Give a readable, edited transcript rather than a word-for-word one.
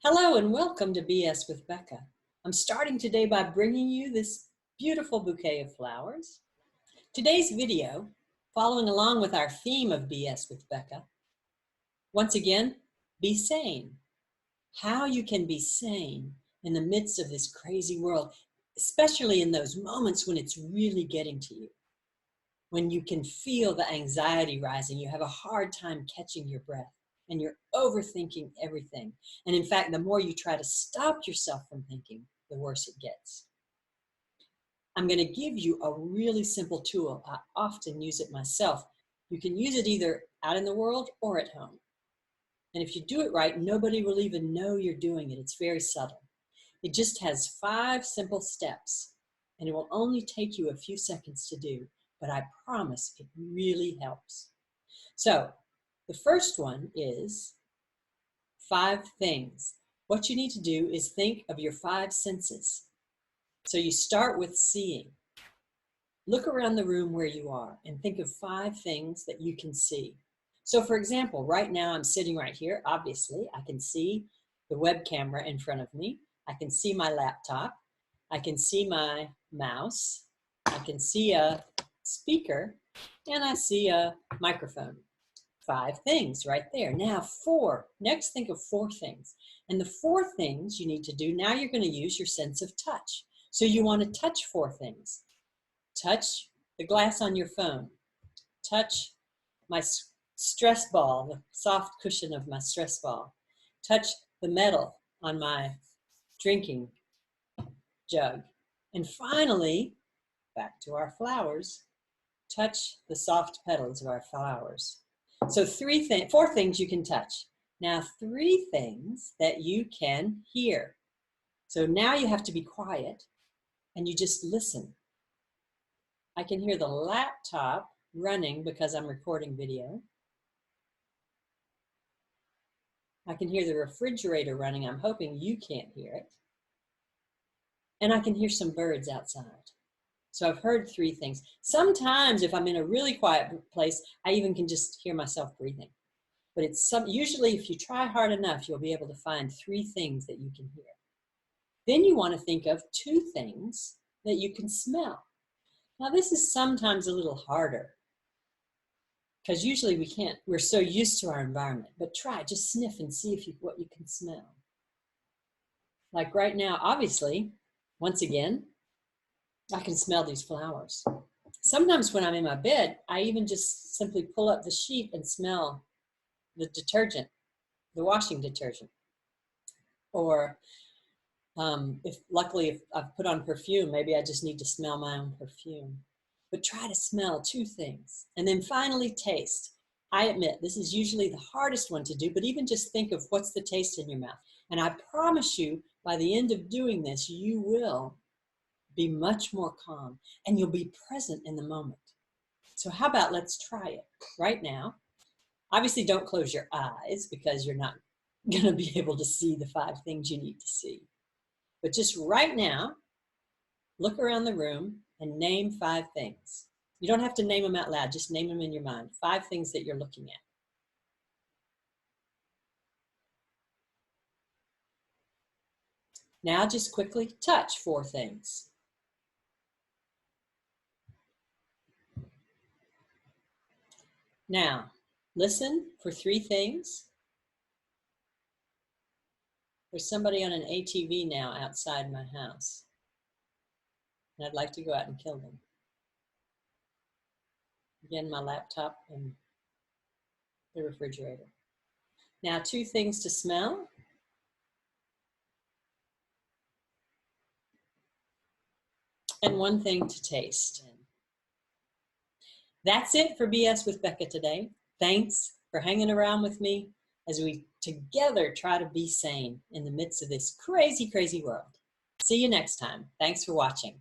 Hello and welcome to BS with Becca. I'm starting today by bringing you this beautiful bouquet of flowers. Today's video, following along with our theme of BS with Becca, once again, be sane. How you can be sane in the midst of this crazy world, especially in those moments when it's really getting to you. When you can feel the anxiety rising, you have a hard time catching your breath, and you're overthinking everything. And in fact, the more you try to stop yourself from thinking, the worse it gets. I'm going to give you a really simple tool. I often use it myself. You can use it either out in the world or at home. And if you do it right, nobody will even know you're doing it. It's very subtle. It just has 5 simple steps, and it will only take you a few seconds to do. But I promise it really helps. So the first one is 5 things. What you need to do is think of your 5 senses. So you start with seeing. Look around the room where you are and think of 5 things that you can see. So for example, right now I'm sitting right here. Obviously, I can see the web camera in front of me. I can see my laptop. I can see my mouse. I can see a speaker, and I see a microphone. 5 things right there. Now 4. Next, think of 4 things. And the 4 things you need to do, now you're going to use your sense of touch. So you want to touch 4 things. Touch the glass on your phone. Touch my stress ball, the soft cushion of my stress ball. Touch the metal on my drinking jug. And finally, back to our flowers, touch the soft petals of our flowers. So 4 things you can touch. Now 3 things that you can hear. So now you have to be quiet and you just listen. I can hear the laptop running because I'm recording video. I can hear the refrigerator running. I'm hoping you can't hear it. And I can hear some birds outside. So I've heard 3 things. Sometimes if I'm in a really quiet place, I even can just hear myself breathing. But usually if you try hard enough, you'll be able to find 3 things that you can hear. Then you want to think of 2 things that you can smell. Now this is sometimes a little harder because usually we're so used to our environment, but just sniff and see what you can smell. Like right now, obviously, once again, I can smell these flowers. Sometimes when I'm in my bed, I even just simply pull up the sheet and smell the detergent, the washing detergent. Or luckily if I've put on perfume, maybe I just need to smell my own perfume. But try to smell 2 things. And then finally taste. I admit this is usually the hardest one to do, but even just think of what's the taste in your mouth. And I promise you, by the end of doing this, you will be much more calm and you'll be present in the moment. So how about let's try it right now. Obviously don't close your eyes because you're not going to be able to see the 5 things you need to see. But just right now, look around the room and name 5 things. You don't have to name them out loud, just name them in your mind. 5 things that you're looking at. Now just quickly touch 4 things. Now, listen for 3 things. There's somebody on an ATV now outside my house. And I'd like to go out and kill them. Again, my laptop and the refrigerator. Now, 2 things to smell. And 1 thing to taste. That's it for BS with Becca today. Thanks for hanging around with me as we together try to be sane in the midst of this crazy, crazy world. See you next time. Thanks for watching.